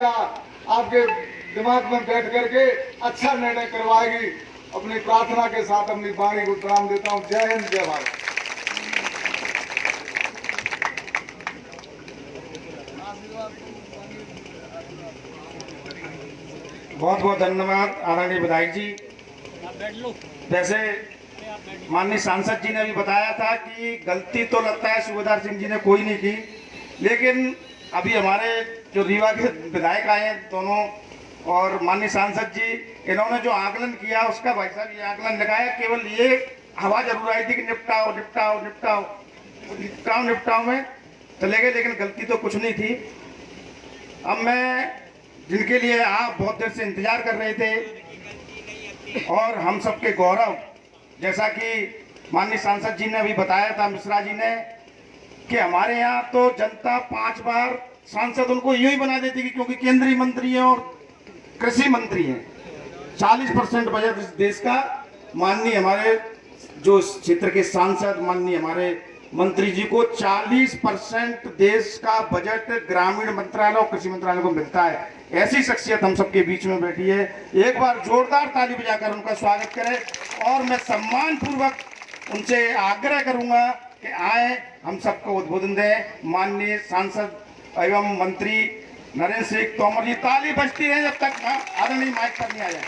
आपके दिमाग में बैठ करके अच्छा निर्णय करवाएगी। अपनी प्रार्थना के साथ अपनी वाणी को प्रणाम देता हूँ। जय हिंद, जय भारत। बहुत बहुत धन्यवाद आदरणीय विधायक जी। वैसे माननीय सांसद जी ने भी बताया था कि गलती तो लगता है सूबेदार सिंह जी ने कोई नहीं की, लेकिन अभी हमारे जो रीवा के विधायक आए हैं दोनों और माननीय सांसद जी, इन्होंने जो आकलन किया उसका भाई साहब ये आकलन लगाया, केवल ये हवा जरूर आई थी कि निपटाओ निपटाओ निपटाओ निपटाओ निपटाओ में चले गए, लेकिन गलती तो कुछ नहीं थी। अब मैं जिनके लिए आप बहुत देर से इंतजार कर रहे थे और हम सबके गौरव, जैसा कि माननीय सांसद जी ने भी बताया था, मिश्रा जी ने, कि हमारे यहाँ तो जनता 5 बार सांसद उनको यही बना देती कि क्योंकि केंद्रीय मंत्री है और कृषि मंत्री है। 40% बजट इस देश का माननीय हमारे जो क्षेत्र के सांसद माननीय हमारे मंत्री जी को 40% देश का बजट ग्रामीण मंत्रालय और कृषि मंत्रालय को मिलता है। ऐसी शख्सियत हम सबके बीच में बैठी है। एक बार जोरदार ताली बजाकर उनका स्वागत करें और मैं सम्मान पूर्वक उनसे आग्रह करूंगा कि आए, हम सबको उद्बोधन दें। माननीय सांसद एवं मंत्री नरेंद्र सिंह तोमर जी, ताली बजती रहे जब तक आदरणीय माइक पर नहीं आ जाए।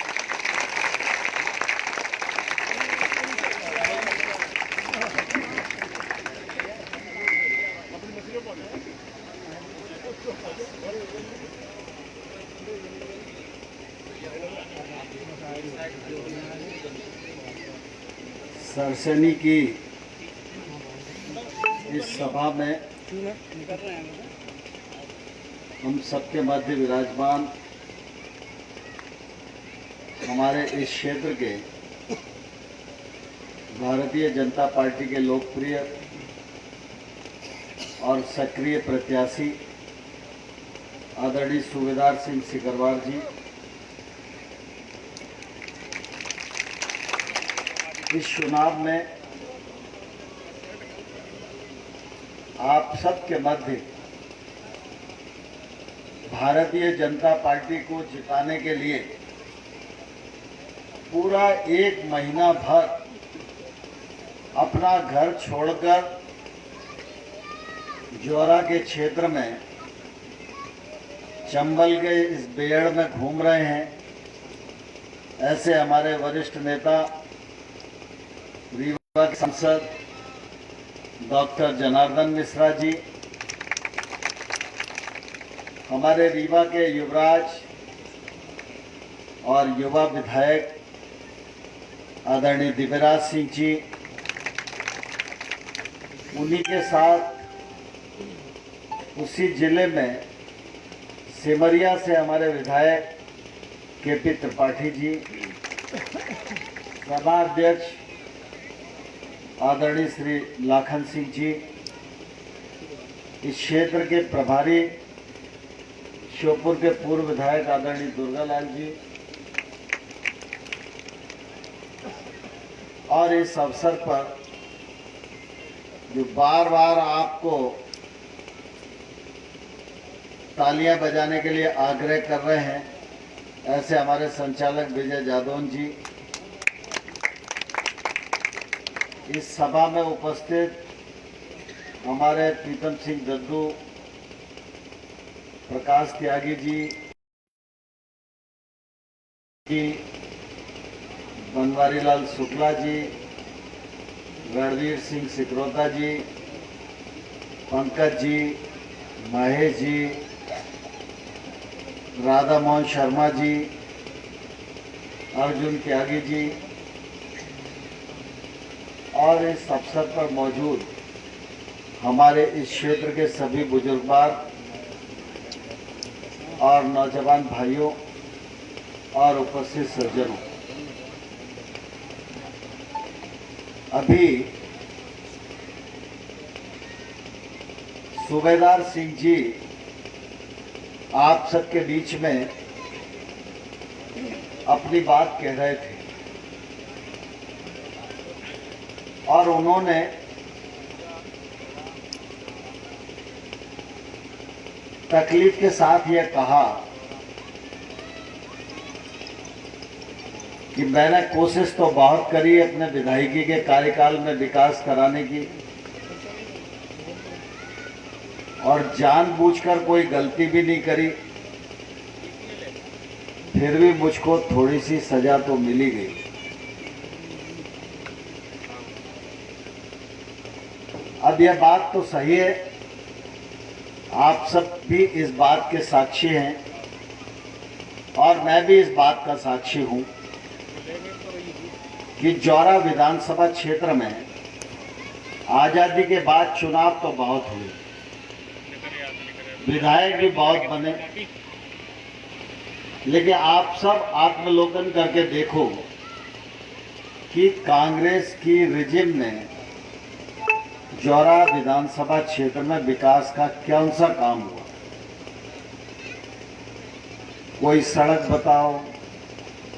सरसनी की इस सभा में हम सबके मध्य विराजमान हमारे इस क्षेत्र के भारतीय जनता पार्टी के लोकप्रिय और सक्रिय प्रत्याशी आदरणीय सूबेदार सिंह सिकरवार जी, इस चुनाव में आप सबके मध्य भारतीय जनता पार्टी को जिताने के लिए पूरा 1 महीना भर अपना घर छोड़कर ज्वारा के क्षेत्र में चंबल के इस बेड़ में घूम रहे हैं। ऐसे हमारे वरिष्ठ नेता रीवा के सांसद डॉक्टर जनार्दन मिश्रा जी, हमारे रीवा के युवराज और युवा विधायक आदरणीय दिव्यराज सिंह जी, उन्हीं के साथ उसी जिले में सिमरिया से हमारे विधायक केपी त्रिपाठी जी, सभा अध्यक्ष आदरणीय श्री लाखन सिंह जी, इस क्षेत्र के प्रभारी श्योपुर के पूर्व विधायक आदरणीय दुर्गालाल जी, और इस अवसर पर जो बार बार आपको तालियां बजाने के लिए आग्रह कर रहे हैं, ऐसे हमारे संचालक विजय जादौन जी, इस सभा में उपस्थित हमारे प्रीतम सिंह दद्दू, प्रकाश त्यागी जी, बनवारीलाल शुक्ला जी, रणवीर सिंह सिकरोता जी, पंकज जी, महेश जी, राधा मोहन शर्मा जी, अर्जुन त्यागी जी, और इस अवसर पर मौजूद हमारे इस क्षेत्र के सभी बुजुर्गवार और नौजवान भाइयों और उपस्थित सज्जनों, अभी सूबेदार सिंह जी आप सबके बीच में अपनी बात कह रहे थे और उन्होंने तकलीफ के साथ यह कहा कि मैंने कोशिश तो बहुत करी अपने विधायकी के कार्यकाल में विकास कराने की, और जानबूझकर कोई गलती भी नहीं करी, फिर भी मुझको थोड़ी सी सजा तो मिली गई। अब यह बात तो सही है, आप सब भी इस बात के साक्षी हैं और मैं भी इस बात का साक्षी हूं कि जौरा विधानसभा क्षेत्र में आज़ादी के बाद चुनाव तो बहुत हुए, विधायक भी बहुत बने, लेकिन आप सब आत्मलोकन करके देखो कि कांग्रेस की रिजिम ने जौरा विधानसभा क्षेत्र में विकास का कौन सा काम हुआ। कोई सड़क बताओ,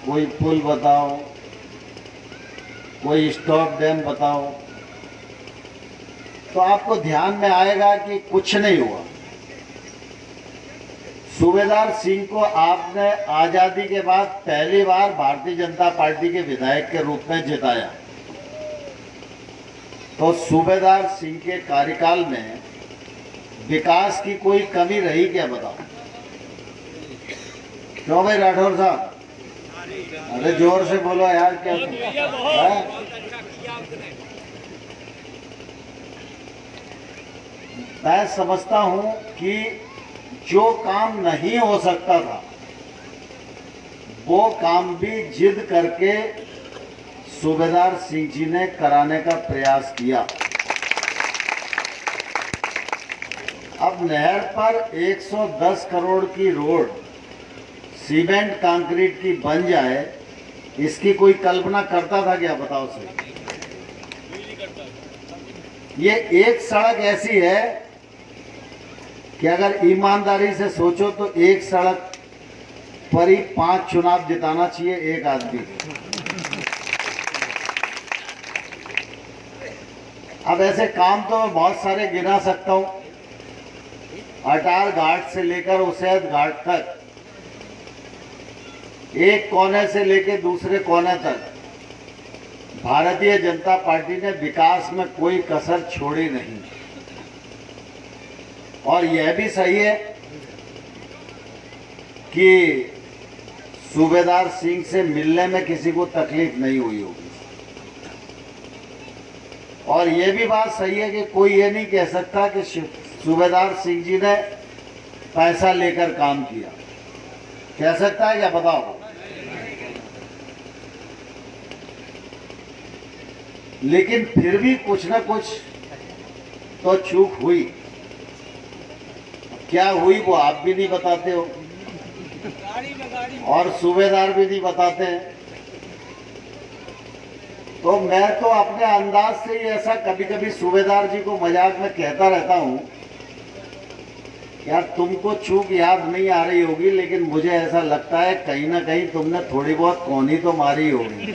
कोई पुल बताओ, कोई स्टॉप डैम बताओ, तो आपको ध्यान में आएगा कि कुछ नहीं हुआ। सूबेदार सिंह को आपने आजादी के बाद पहली बार भारतीय जनता पार्टी के विधायक के रूप में जिताया, तो सूबेदार सिंह के कार्यकाल में विकास की कोई कमी रही क्या, बताओ? क्यों भाई राठौर साहब? अरे जोर से बोलो यार, क्या है? मैं समझता हूं कि जो काम नहीं हो सकता था वो काम भी जिद करके सूबेदार सिंह जी ने कराने का प्रयास किया। अब नहर पर 110 करोड़ की रोड सीमेंट कंक्रीट की बन जाए, इसकी कोई कल्पना करता था क्या, बताओ सही? ये एक सड़क ऐसी है कि अगर ईमानदारी से सोचो तो एक सड़क पर ही 5 चुनाव जिताना चाहिए एक आदमी को। अब ऐसे काम तो मैं बहुत सारे गिना सकता हूं, अटार घाट से लेकर उसैद घाट तक, एक कोने से लेकर दूसरे कोने तक भारतीय जनता पार्टी ने विकास में कोई कसर छोड़ी नहीं। और यह भी सही है कि सूबेदार सिंह से मिलने में किसी को तकलीफ नहीं हुई होगी। और यह भी बात सही है कि कोई ये नहीं कह सकता कि सूबेदार सिंह जी ने पैसा लेकर काम किया। कह सकता है क्या, बताओ? लेकिन फिर भी कुछ ना कुछ तो चूक हुई। क्या हुई वो आप भी नहीं बताते हो और सूबेदार भी नहीं बताते हैं। तो मैं तो अपने अंदाज से ही ऐसा कभी कभी सूबेदार जी को मजाक में कहता रहता हूं, यार तुमको चूक याद नहीं आ रही होगी, लेकिन मुझे ऐसा लगता है कहीं ना कहीं तुमने थोड़ी बहुत कौनी तो मारी होगी।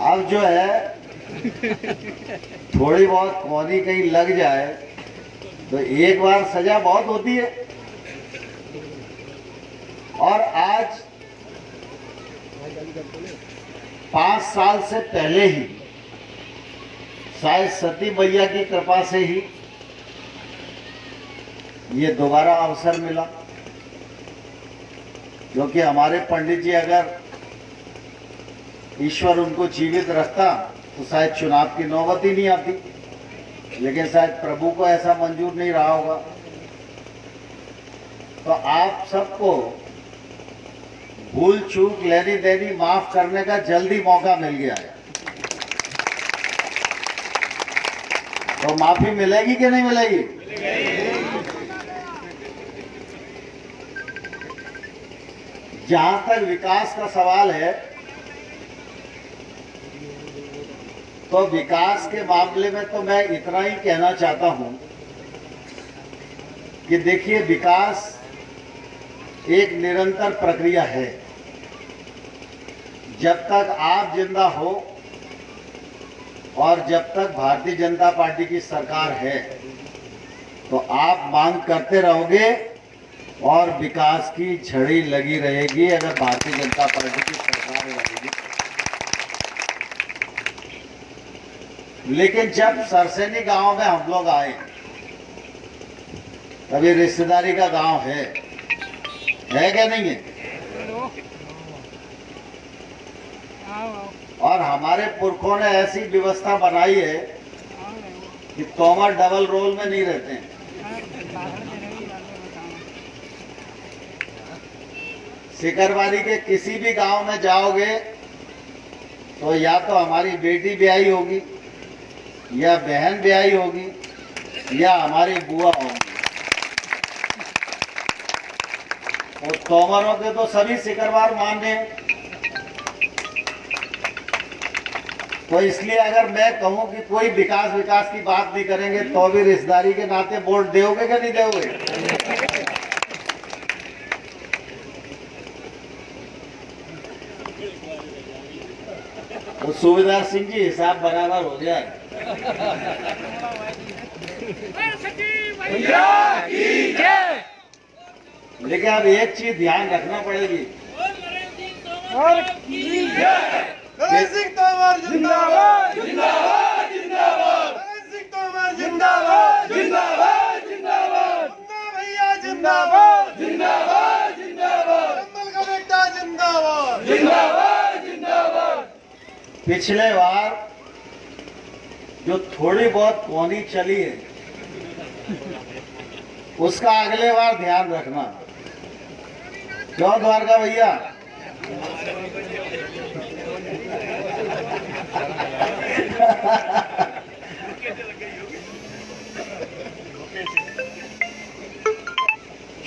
अब जो है थोड़ी बहुत कौनी कहीं लग जाए तो एक बार सजा बहुत होती है। और आज 5 साल से पहले ही शायद सती मैया की कृपा से ही ये दोबारा अवसर मिला, क्योंकि हमारे पंडित जी अगर ईश्वर उनको जीवित रखता तो शायद चुनाव की नौबत ही नहीं आती, लेकिन शायद प्रभु को ऐसा मंजूर नहीं रहा होगा। तो आप सबको भूल चूक लेनी देनी माफ करने का जल्दी मौका मिल गया है। तो माफी मिलेगी कि नहीं मिलेगी? जहां तक विकास का सवाल है, तो विकास के मामले में तो मैं इतना ही कहना चाहता हूं कि देखिए, विकास एक निरंतर प्रक्रिया है। जब तक आप जिंदा हो और जब तक भारतीय जनता पार्टी की सरकार है, तो आप मांग करते रहोगे और विकास की झड़ी लगी रहेगी अगर भारतीय जनता पार्टी की सरकार रहेगी। लेकिन जब सरसैनी गांव में हम लोग आए, तभी रिश्तेदारी का गांव है क्या नहीं है? और हमारे पुरखों ने ऐसी व्यवस्था बनाई है कि तोमर डबल रोल में नहीं रहते हैं। सिकरवारी के किसी भी गांव में जाओगे तो या तो हमारी बेटी ब्याही होगी, या बहन ब्याही होगी, या हमारी बुआ होगी। और तोमरों के तो सभी सिकरवार मान्य हैं। तो इसलिए अगर मैं कहूं कि कोई विकास की बात नहीं करेंगे तो भी रिश्तेदारी के नाते वोट दोगे क्या नहीं दोगे? तो सूबेदार सिंह जी हिसाब बराबर हो जाए। लेकिन अब एक चीज ध्यान रखना पड़ेगी, नरेंद्र सिंह तोमर जिंदाबाद जिंदाबाद जिंदाबाद, नरेंद्र सिंह तोमर जिंदाबाद जिंदाबाद जिंदाबाद, मुन्ना भैया जिंदाबाद जिंदाबाद जिंदाबाद, कमल का बेटा जिंदाबाद जिंदाबाद जिंदाबाद। पिछले बार जो थोड़ी बहुत कोनी चली है उसका अगले बार ध्यान रखना। क्यों द्वारका भैया?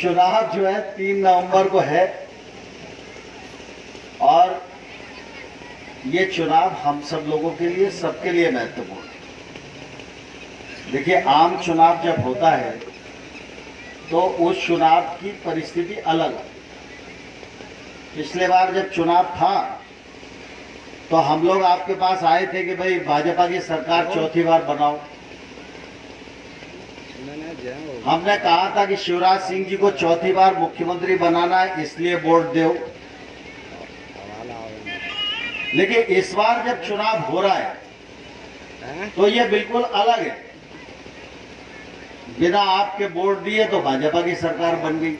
चुनाव जो है 3 नवंबर को है और ये चुनाव हम सब लोगों के लिए, सबके लिए महत्वपूर्ण है। देखिए, आम चुनाव जब होता है तो उस चुनाव की परिस्थिति अलग है। पिछले बार जब चुनाव था तो हम लोग आपके पास आए थे कि भाई भाजपा की सरकार चौथी बार बनाओ। हमने कहा था कि शिवराज सिंह जी को चौथी बार मुख्यमंत्री बनाना है, इसलिए वोट दो। लेकिन इस बार जब चुनाव हो रहा है तो ये बिल्कुल अलग है। बिना आपके वोट दिए तो भाजपा की सरकार बन गई,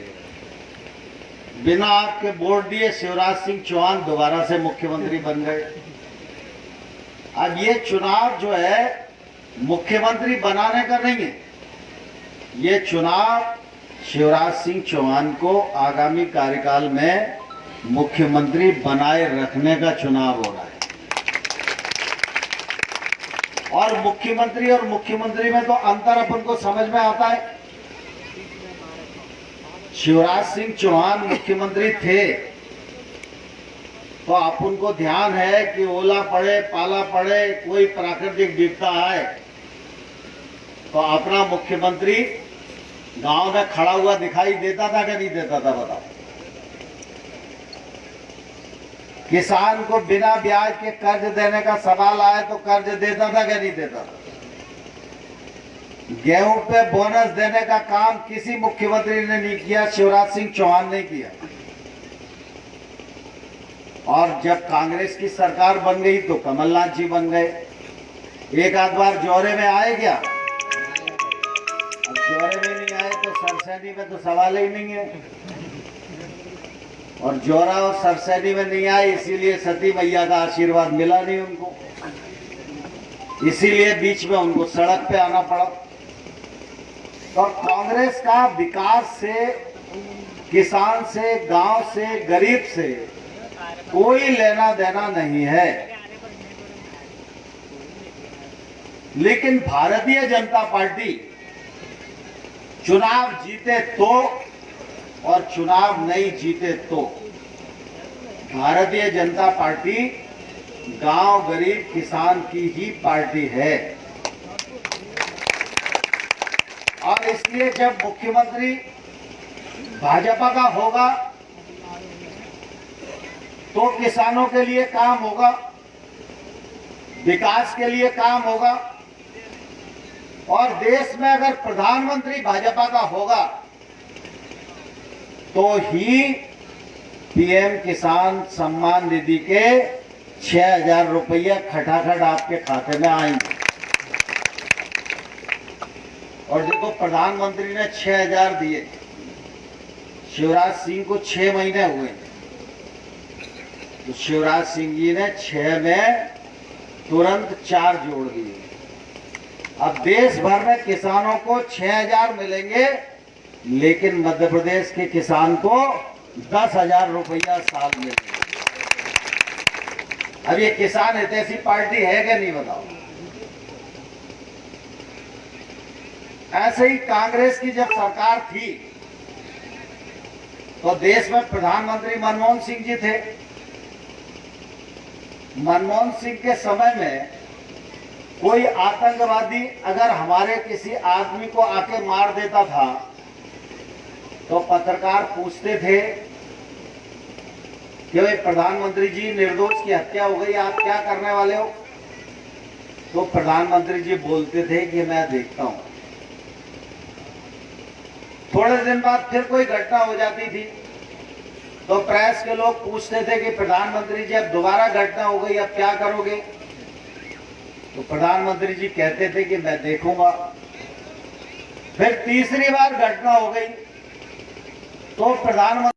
बिना आपके वोट दिए शिवराज सिंह चौहान दोबारा से मुख्यमंत्री बन गए। अब ये चुनाव जो है मुख्यमंत्री बनाने का नहीं है, ये चुनाव शिवराज सिंह चौहान को आगामी कार्यकाल में मुख्यमंत्री बनाए रखने का चुनाव हो रहा है। और मुख्यमंत्री में तो अंतर अपन को समझ में आता है। शिवराज सिंह चौहान मुख्यमंत्री थे तो अपन को ध्यान है कि ओला पड़े, पाला पड़े, कोई प्राकृतिक विपदा आए तो अपना मुख्यमंत्री गांव में खड़ा हुआ दिखाई देता था कि नहीं देता था? बताओ। किसान को बिना ब्याज के कर्ज देने का सवाल आए तो कर्ज देता था कि नहीं देता था? गेहूं पे बोनस देने का काम किसी मुख्यमंत्री ने नहीं किया, शिवराज सिंह चौहान ने किया। और जब कांग्रेस की सरकार बन गई तो कमलनाथ जी बन गए। एक आध बार जौरे में आए क्या? अब जौरे में नहीं आए तो सरसैनी में तो सवाल ही नहीं है। और जौरा और सरसैनी में नहीं आए इसीलिए सती मैया का आशीर्वाद मिला नहीं उनको, इसीलिए बीच में उनको सड़क पे आना पड़ा। तो कांग्रेस का विकास से, किसान से, गांव से, गरीब से कोई लेना देना नहीं है। लेकिन भारतीय जनता पार्टी चुनाव जीते तो और चुनाव नहीं जीते तो भारतीय जनता पार्टी गांव, गरीब, किसान की ही पार्टी है। और इसलिए जब मुख्यमंत्री भाजपा का होगा तो किसानों के लिए काम होगा, विकास के लिए काम होगा। और देश में अगर प्रधानमंत्री भाजपा का होगा तो ही पीएम किसान सम्मान निधि के 6,000 रुपया खटाखट आपके खाते में आएंगे। और देखो प्रधानमंत्री ने 6,000 दिए, शिवराज सिंह को 6 महीने हुए, तो शिवराज सिंह जी ने 6 में तुरंत 4 जोड़ दिए। अब देश भर में किसानों को 6,000 मिलेंगे, लेकिन मध्य प्रदेश के किसान को 10,000 रुपया साल मिलेगा। अब ये किसान हितैषी पार्टी है कि नहीं बताओ? ऐसे ही कांग्रेस की जब सरकार थी तो देश में प्रधानमंत्री मनमोहन सिंह जी थे। मनमोहन सिंह के समय में कोई आतंकवादी अगर हमारे किसी आदमी को आके मार देता था तो पत्रकार पूछते थे कि भाई प्रधानमंत्री जी, निर्दोष की हत्या हो गई, आप क्या करने वाले हो? तो प्रधानमंत्री जी बोलते थे कि मैं देखता हूं। थोड़े दिन बाद फिर कोई घटना हो जाती थी तो प्रेस के लोग पूछते थे कि प्रधानमंत्री जी अब दोबारा घटना हो गई, अब क्या करोगे? तो प्रधानमंत्री जी कहते थे कि मैं देखूंगा। फिर तीसरी बार घटना हो गई तो प्रधानमंत्री